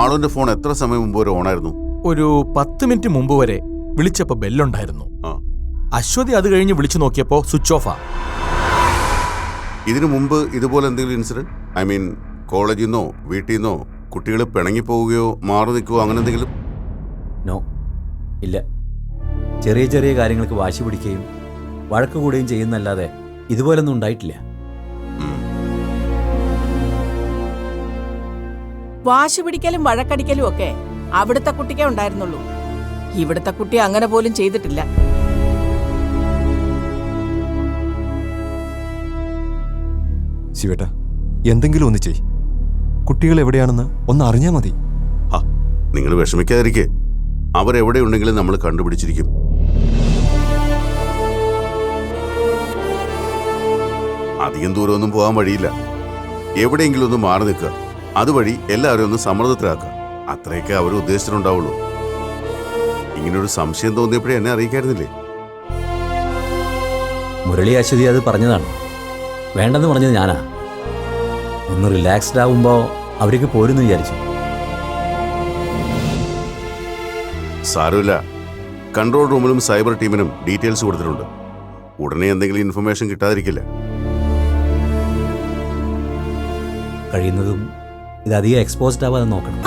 മാളുവിന്റെ phone എത്ര സമയം മുമ്പ് വരെ ഓണായിരുന്നു? ഒരു 10 മിനിറ്റ് മുമ്പ് വരെ വിളിച്ചപ്പോ ബെല്ലുണ്ടായിരുന്നു. അശ്വതി അത് കഴിഞ്ഞ് വിളിച്ചു നോക്കിയപ്പോ സ്വിച്ച് ഓഫാ. ഇതിനു മുമ്പ് ഇതുപോലെ എന്തെങ്കിലും ഇൻസിഡന്റ്? ഐ മീൻ, കോളേജിൽ നിന്നോ വീട്ടിൽ നിന്നോ കുട്ടികൾ പിണങ്ങിപ്പോവുകയോ മാറി നിൽക്കുകയോ അങ്ങനെ എന്തെങ്കിലും? നോ, ഇല്ല. ചെറിയ ചെറിയ കാര്യങ്ങൾക്ക് വാശി പിടിക്കുകയും വഴക്ക് കൂടുകയും ചെയ്യുന്നല്ലാതെ ഇതുപോലൊന്നും ഉണ്ടായിട്ടില്ല. വാശി പിടിക്കലും വഴക്കടിക്കലും ഒക്കെ അവിടുത്തെ കുട്ടിക്കേ ഉണ്ടായിരുന്നുള്ളൂ. ഇവിടുത്തെ കുട്ടി അങ്ങനെ പോലും ചെയ്തിട്ടില്ല. ശിവേട്ടാ, എന്തെങ്കിലും ഒന്ന് ചെയ്. കുട്ടികൾ എവിടെയാണെന്ന് ഒന്ന് അറിഞ്ഞാൽ മതി. നിങ്ങൾ വിഷമിക്കാതിരിക്കേ, അവരെവിടെയുണ്ടെങ്കിലും നമ്മൾ കണ്ടുപിടിച്ചിരിക്കും. അധികം ദൂരമൊന്നും പോകാൻ വഴിയില്ല. എവിടെയെങ്കിലും ഒന്ന് മാറി നിൽക്കുക. അതുവഴി എല്ലാവരും ഒന്ന് സമ്മർദ്ദത്തിലാക്കുക. അത്രയൊക്കെ അവർ ഉദ്ദേശിച്ചിട്ടുണ്ടാവുള്ളൂ. ഇങ്ങനൊരു സംശയം തോന്നിയപ്പോഴേ എന്നെ അറിയിക്കായിരുന്നില്ലേ? മുരളി അശ്വതി അത് പറഞ്ഞതാണ്. വേണ്ടെന്ന് പറഞ്ഞത് ഞാനാ. ഒന്ന് റിലാക്സ്ഡ് ആവുമ്പോൾ അവർക്ക് പോരുന്നു വിചാരിച്ചു. സാരമില്ല. കൺട്രോൾ റൂമിലും സൈബർ ടീമിനും ഡീറ്റെയിൽസ് കൊടുത്തിട്ടുണ്ട്. ഉടനെ എന്തെങ്കിലും ഇൻഫർമേഷൻ കിട്ടാതിരിക്കില്ല. കഴിയുന്നതും ഇതധികം എക്സ്പോസ്ഡ് ആവാതെ നോക്കണം.